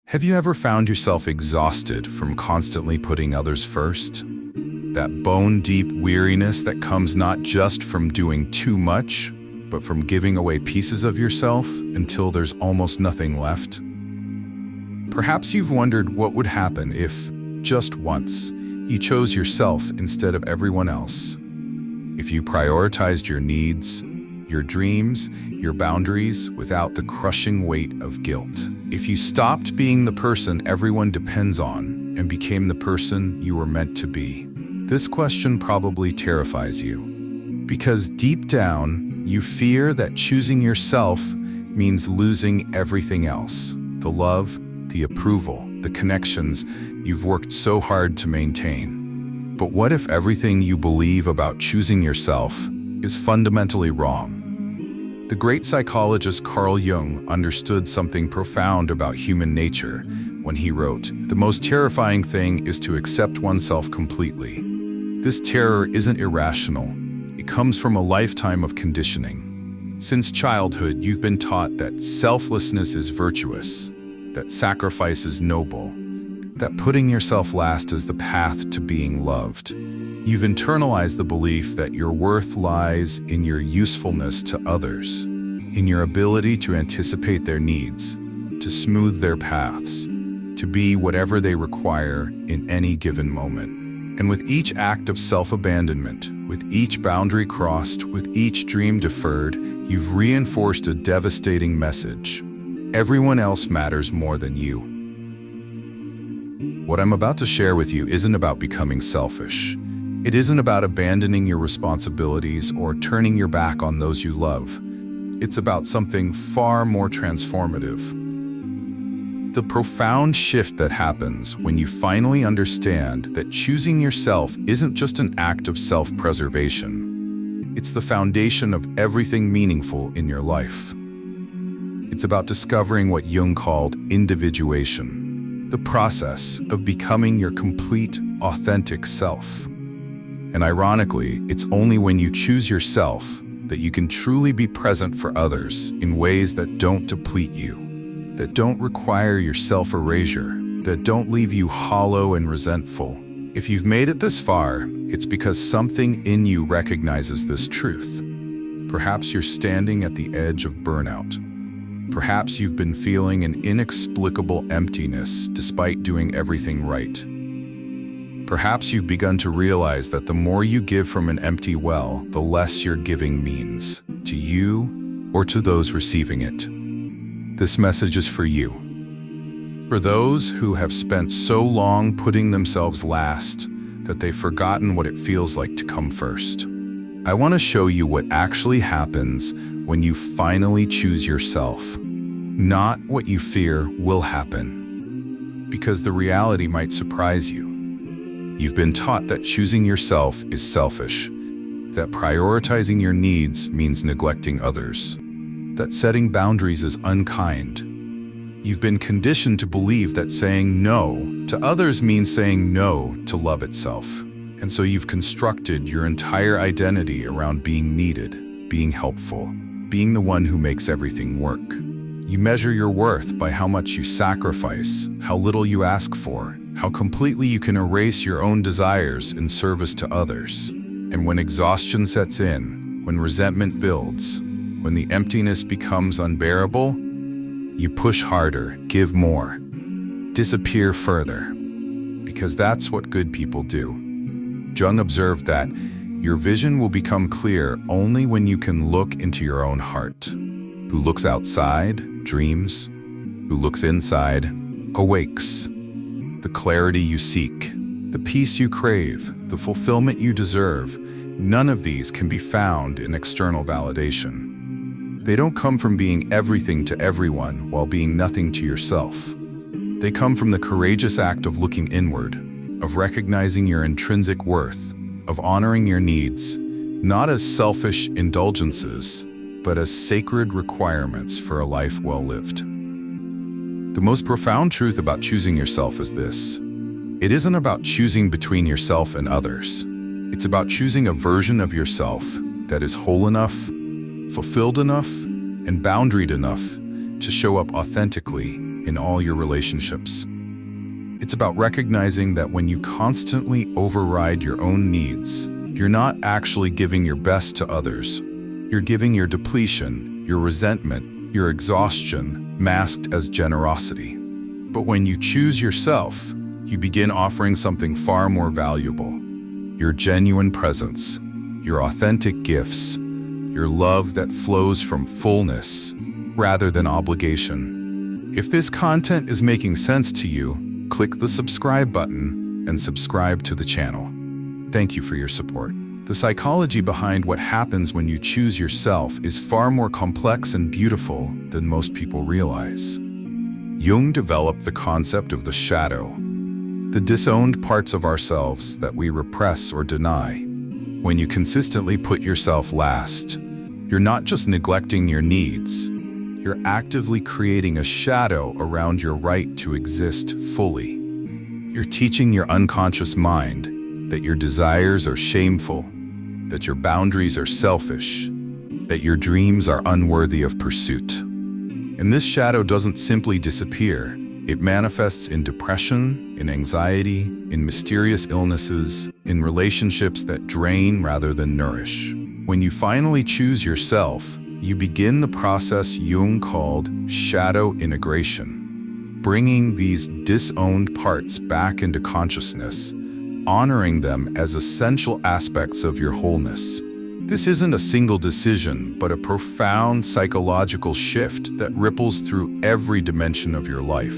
Have you ever found yourself exhausted from constantly putting others first? That bone-deep weariness that comes not just from doing too much, but from giving away pieces of yourself until there's almost nothing left? Perhaps you've wondered what would happen if, just once, you chose yourself instead of everyone else. If you prioritized your needs, your dreams, your boundaries without the crushing weight of guilt. If you stopped being the person everyone depends on and became the person you were meant to be. This question probably terrifies you, because deep down, you fear that choosing yourself means losing everything else. The love, the approval, the connections you've worked so hard to maintain. But what if everything you believe about choosing yourself is fundamentally wrong? The great psychologist Carl Jung understood something profound about human nature when he wrote, "The most terrifying thing is to accept oneself completely." This terror isn't irrational. It comes from a lifetime of conditioning. Since childhood, you've been taught that selflessness is virtuous, that sacrifice is noble, that putting yourself last is the path to being loved. You've internalized the belief that your worth lies in your usefulness to others, in your ability to anticipate their needs, to smooth their paths, to be whatever they require in any given moment. And with each act of self-abandonment, with each boundary crossed, with each dream deferred, you've reinforced a devastating message. Everyone else matters more than you. What I'm about to share with you isn't about becoming selfish. It isn't about abandoning your responsibilities or turning your back on those you love. It's about something far more transformative. The profound shift that happens when you finally understand that choosing yourself isn't just an act of self-preservation. It's the foundation of everything meaningful in your life. It's about discovering what Jung called individuation, the process of becoming your complete, authentic self. And ironically, it's only when you choose yourself that you can truly be present for others in ways that don't deplete you, that don't require your self-erasure, that don't leave you hollow and resentful. If you've made it this far, it's because something in you recognizes this truth. Perhaps you're standing at the edge of burnout. Perhaps you've been feeling an inexplicable emptiness despite doing everything right. Perhaps you've begun to realize that the more you give from an empty well, the less your giving means, to you or to those receiving it. This message is for you. For those who have spent so long putting themselves last that they've forgotten what it feels like to come first. I want to show you what actually happens when you finally choose yourself, not what you fear will happen, because the reality might surprise you. You've been taught that choosing yourself is selfish, that prioritizing your needs means neglecting others, that setting boundaries is unkind. You've been conditioned to believe that saying no to others means saying no to love itself. And so you've constructed your entire identity around being needed, being helpful, being the one who makes everything work. You measure your worth by how much you sacrifice, how little you ask for, how completely you can erase your own desires in service to others. And when exhaustion sets in, when resentment builds, when the emptiness becomes unbearable, you push harder, give more, disappear further, because that's what good people do. Jung observed that your vision will become clear only when you can look into your own heart. Who looks outside, dreams. Who looks inside, awakes. The clarity you seek, the peace you crave, the fulfillment you deserve, none of these can be found in external validation. They don't come from being everything to everyone while being nothing to yourself. They come from the courageous act of looking inward, of recognizing your intrinsic worth, of honoring your needs, not as selfish indulgences, but as sacred requirements for a life well lived. The most profound truth about choosing yourself is this. It isn't about choosing between yourself and others. It's about choosing a version of yourself that is whole enough, fulfilled enough, and boundaried enough to show up authentically in all your relationships. It's about recognizing that when you constantly override your own needs, you're not actually giving your best to others. You're giving your depletion, your resentment, your exhaustion, masked as generosity. But when you choose yourself, you begin offering something far more valuable: your genuine presence, your authentic gifts, your love that flows from fullness rather than obligation. If this content is making sense to you, click the subscribe button and subscribe to the channel. Thank you for your support. The psychology behind what happens when you choose yourself is far more complex and beautiful than most people realize. Jung developed the concept of the shadow, the disowned parts of ourselves that we repress or deny. When you consistently put yourself last, you're not just neglecting your needs, you're actively creating a shadow around your right to exist fully. You're teaching your unconscious mind that your desires are shameful, that your boundaries are selfish, that your dreams are unworthy of pursuit. And this shadow doesn't simply disappear. It manifests in depression, in anxiety, in mysterious illnesses, in relationships that drain rather than nourish. When you finally choose yourself, you begin the process Jung called shadow integration, bringing these disowned parts back into consciousness, honoring them as essential aspects of your wholeness. This isn't a single decision, but a profound psychological shift that ripples through every dimension of your life.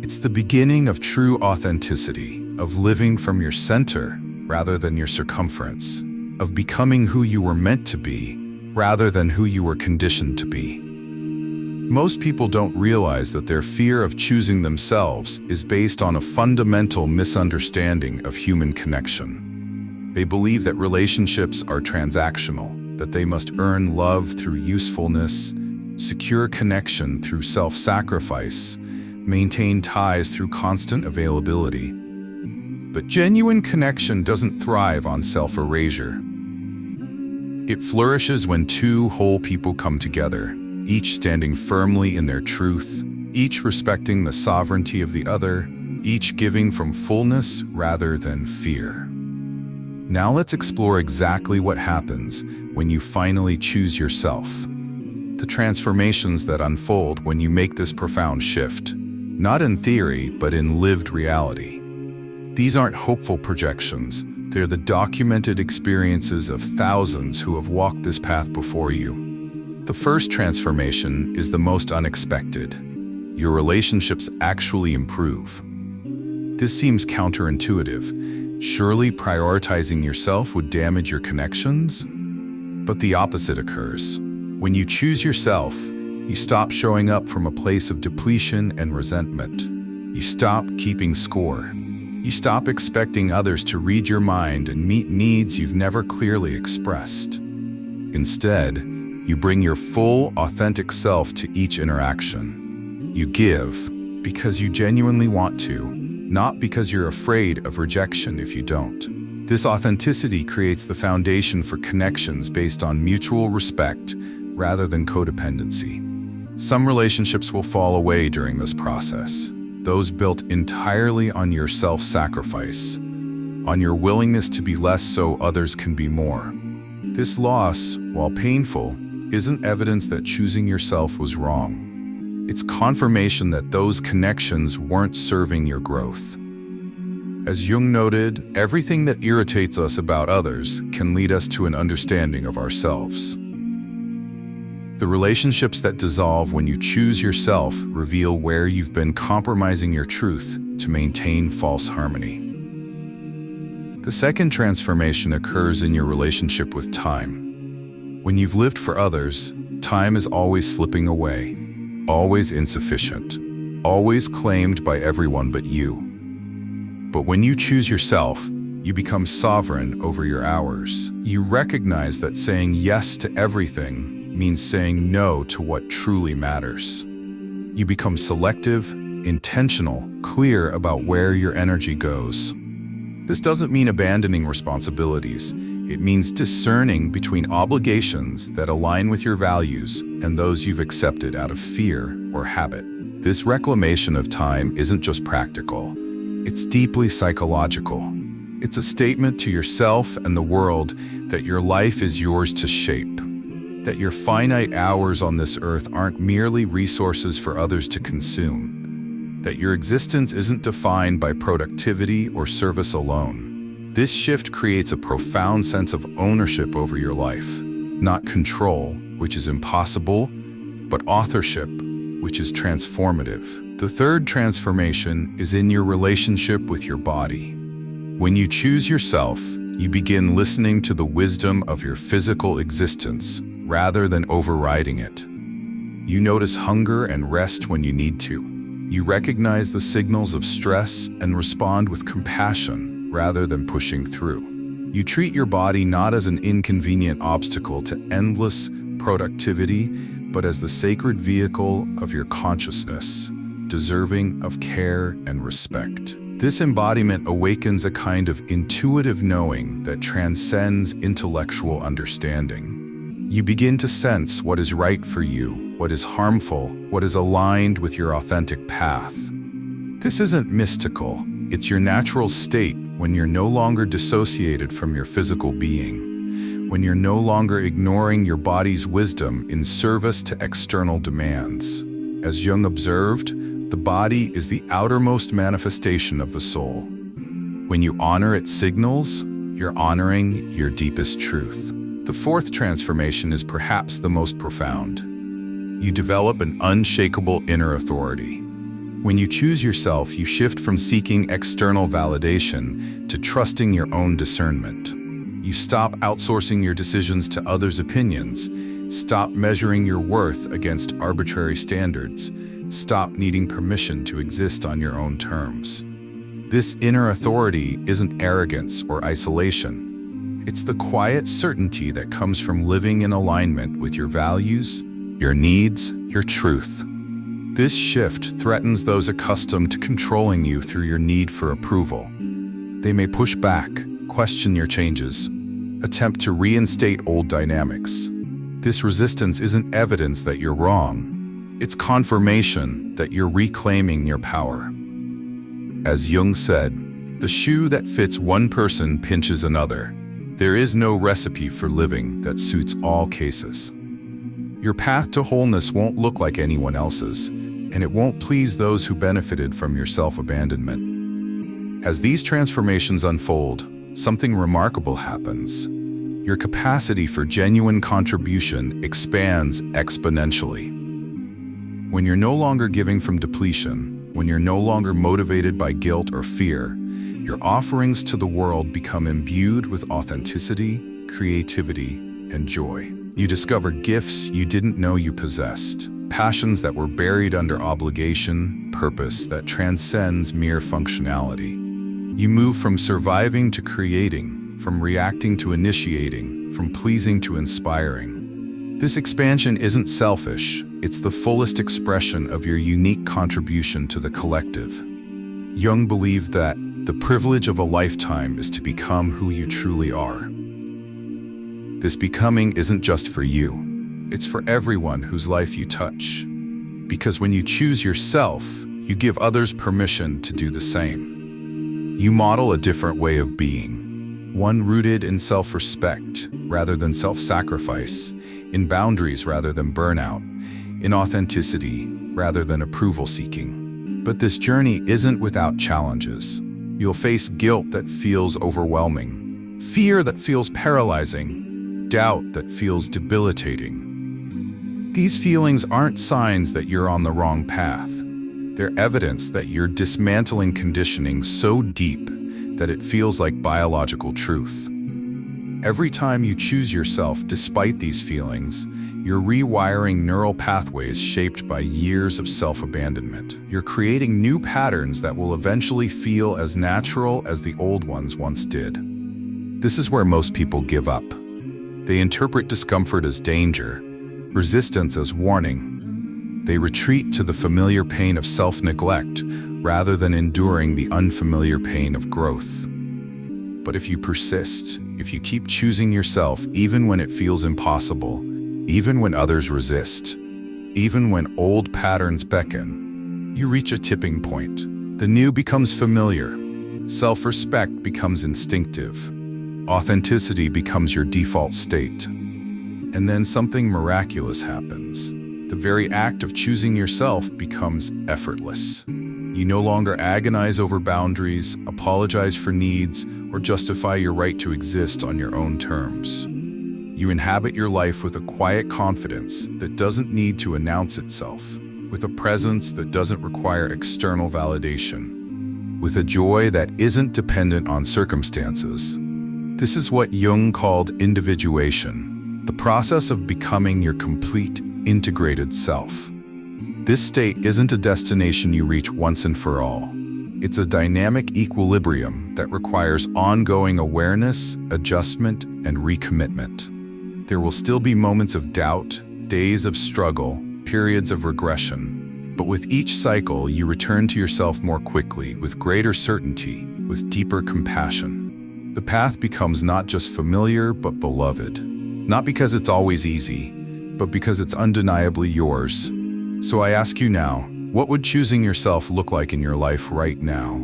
It's the beginning of true authenticity, of living from your center rather than your circumference, of becoming who you were meant to be rather than who you were conditioned to be. Most people don't realize that their fear of choosing themselves is based on a fundamental misunderstanding of human connection. They believe that relationships are transactional, that they must earn love through usefulness, secure connection through self-sacrifice, maintain ties through constant availability. But genuine connection doesn't thrive on self-erasure. It flourishes when two whole people come together, each standing firmly in their truth, each respecting the sovereignty of the other, each giving from fullness rather than fear. Now let's explore exactly what happens when you finally choose yourself. The transformations that unfold when you make this profound shift, not in theory, but in lived reality. These aren't hopeful projections, they're the documented experiences of thousands who have walked this path before you. The first transformation is the most unexpected. Your relationships actually improve. This seems counterintuitive. Surely prioritizing yourself would damage your connections? But the opposite occurs. When you choose yourself, you stop showing up from a place of depletion and resentment. You stop keeping score. You stop expecting others to read your mind and meet needs you've never clearly expressed. Instead, you bring your full, authentic self to each interaction. You give because you genuinely want to, not because you're afraid of rejection if you don't. This authenticity creates the foundation for connections based on mutual respect rather than codependency. Some relationships will fall away during this process, those built entirely on your self-sacrifice, on your willingness to be less so others can be more. This loss, while painful, isn't evidence that choosing yourself was wrong. It's confirmation that those connections weren't serving your growth. As Jung noted, everything that irritates us about others can lead us to an understanding of ourselves. The relationships that dissolve when you choose yourself reveal where you've been compromising your truth to maintain false harmony. The second transformation occurs in your relationship with time. When you've lived for others, time is always slipping away, always insufficient, always claimed by everyone but you. But when you choose yourself, you become sovereign over your hours. You recognize that saying yes to everything means saying no to what truly matters. You become selective, intentional, clear about where your energy goes. This doesn't mean abandoning responsibilities. It means discerning between obligations that align with your values and those you've accepted out of fear or habit. This reclamation of time isn't just practical, it's deeply psychological. It's a statement to yourself and the world that your life is yours to shape, that your finite hours on this earth aren't merely resources for others to consume, that your existence isn't defined by productivity or service alone. This shift creates a profound sense of ownership over your life, not control, which is impossible, but authorship, which is transformative. The third transformation is in your relationship with your body. When you choose yourself, you begin listening to the wisdom of your physical existence rather than overriding it. You notice hunger and rest when you need to. You recognize the signals of stress and respond with compassion rather than pushing through. You treat your body not as an inconvenient obstacle to endless productivity, but as the sacred vehicle of your consciousness, deserving of care and respect. This embodiment awakens a kind of intuitive knowing that transcends intellectual understanding. You begin to sense what is right for you, what is harmful, what is aligned with your authentic path. This isn't mystical, it's your natural state when you're no longer dissociated from your physical being, when you're no longer ignoring your body's wisdom in service to external demands. As Jung observed, the body is the outermost manifestation of the soul. When you honor its signals, you're honoring your deepest truth. The fourth transformation is perhaps the most profound. You develop an unshakable inner authority. When you choose yourself, you shift from seeking external validation to trusting your own discernment. You stop outsourcing your decisions to others' opinions, stop measuring your worth against arbitrary standards, stop needing permission to exist on your own terms. This inner authority isn't arrogance or isolation. It's the quiet certainty that comes from living in alignment with your values, your needs, your truth. This shift threatens those accustomed to controlling you through your need for approval. They may push back, question your changes, attempt to reinstate old dynamics. This resistance isn't evidence that you're wrong. It's confirmation that you're reclaiming your power. As Jung said, the shoe that fits one person pinches another. There is no recipe for living that suits all cases. Your path to wholeness won't look like anyone else's, and it won't please those who benefited from your self-abandonment. As these transformations unfold, something remarkable happens. Your capacity for genuine contribution expands exponentially. When you're no longer giving from depletion, when you're no longer motivated by guilt or fear, your offerings to the world become imbued with authenticity, creativity, and joy. You discover gifts you didn't know you possessed, passions that were buried under obligation, purpose that transcends mere functionality. You move from surviving to creating, from reacting to initiating, from pleasing to inspiring. This expansion isn't selfish, it's the fullest expression of your unique contribution to the collective. Jung believed that the privilege of a lifetime is to become who you truly are. This becoming isn't just for you, it's for everyone whose life you touch. Because when you choose yourself, you give others permission to do the same. You model a different way of being, one rooted in self-respect rather than self-sacrifice, in boundaries rather than burnout, in authenticity rather than approval-seeking. But this journey isn't without challenges. You'll face guilt that feels overwhelming, fear that feels paralyzing, doubt that feels debilitating. These feelings aren't signs that you're on the wrong path. They're evidence that you're dismantling conditioning so deep that it feels like biological truth. Every time you choose yourself despite these feelings, you're rewiring neural pathways shaped by years of self-abandonment. You're creating new patterns that will eventually feel as natural as the old ones once did. This is where most people give up. They interpret discomfort as danger, resistance as warning. They retreat to the familiar pain of self-neglect rather than enduring the unfamiliar pain of growth. But if you persist, if you keep choosing yourself even when it feels impossible, even when others resist, even when old patterns beckon, you reach a tipping point. The new becomes familiar. Self-respect becomes instinctive. Authenticity becomes your default state. And then something miraculous happens. The very act of choosing yourself becomes effortless. You no longer agonize over boundaries, apologize for needs, or justify your right to exist on your own terms. You inhabit your life with a quiet confidence that doesn't need to announce itself, with a presence that doesn't require external validation, with a joy that isn't dependent on circumstances. This is what Jung called individuation, the process of becoming your complete, integrated self. This state isn't a destination you reach once and for all. It's a dynamic equilibrium that requires ongoing awareness, adjustment, and recommitment. There will still be moments of doubt, days of struggle, periods of regression. But with each cycle, you return to yourself more quickly, with greater certainty, with deeper compassion. The path becomes not just familiar, but beloved. Not because it's always easy, but because it's undeniably yours. So I ask you now, what would choosing yourself look like in your life right now?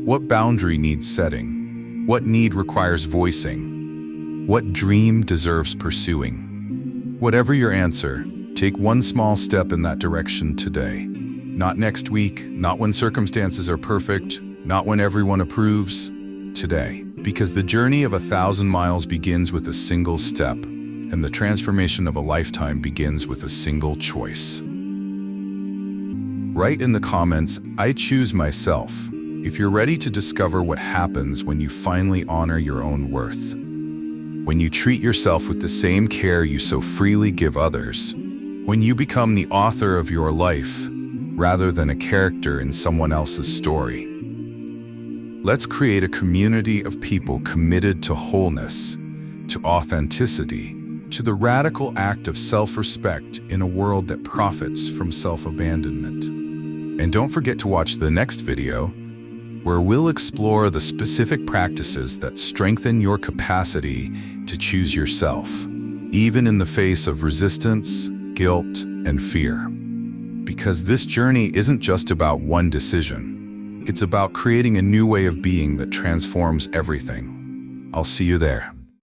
What boundary needs setting? What need requires voicing? What dream deserves pursuing? Whatever your answer, take one small step in that direction today. Not next week, not when circumstances are perfect, not when everyone approves. Today. Because the journey of 1,000 miles begins with a single step, and the transformation of a lifetime begins with a single choice. Write in the comments, "I choose myself," if you're ready to discover what happens when you finally honor your own worth. When you treat yourself with the same care you so freely give others. When you become the author of your life, rather than a character in someone else's story. Let's create a community of people committed to wholeness, to authenticity, to the radical act of self-respect in a world that profits from self-abandonment. And don't forget to watch the next video, where we'll explore the specific practices that strengthen your capacity to choose yourself, even in the face of resistance, guilt, and fear. Because this journey isn't just about one decision. It's about creating a new way of being that transforms everything. I'll see you there.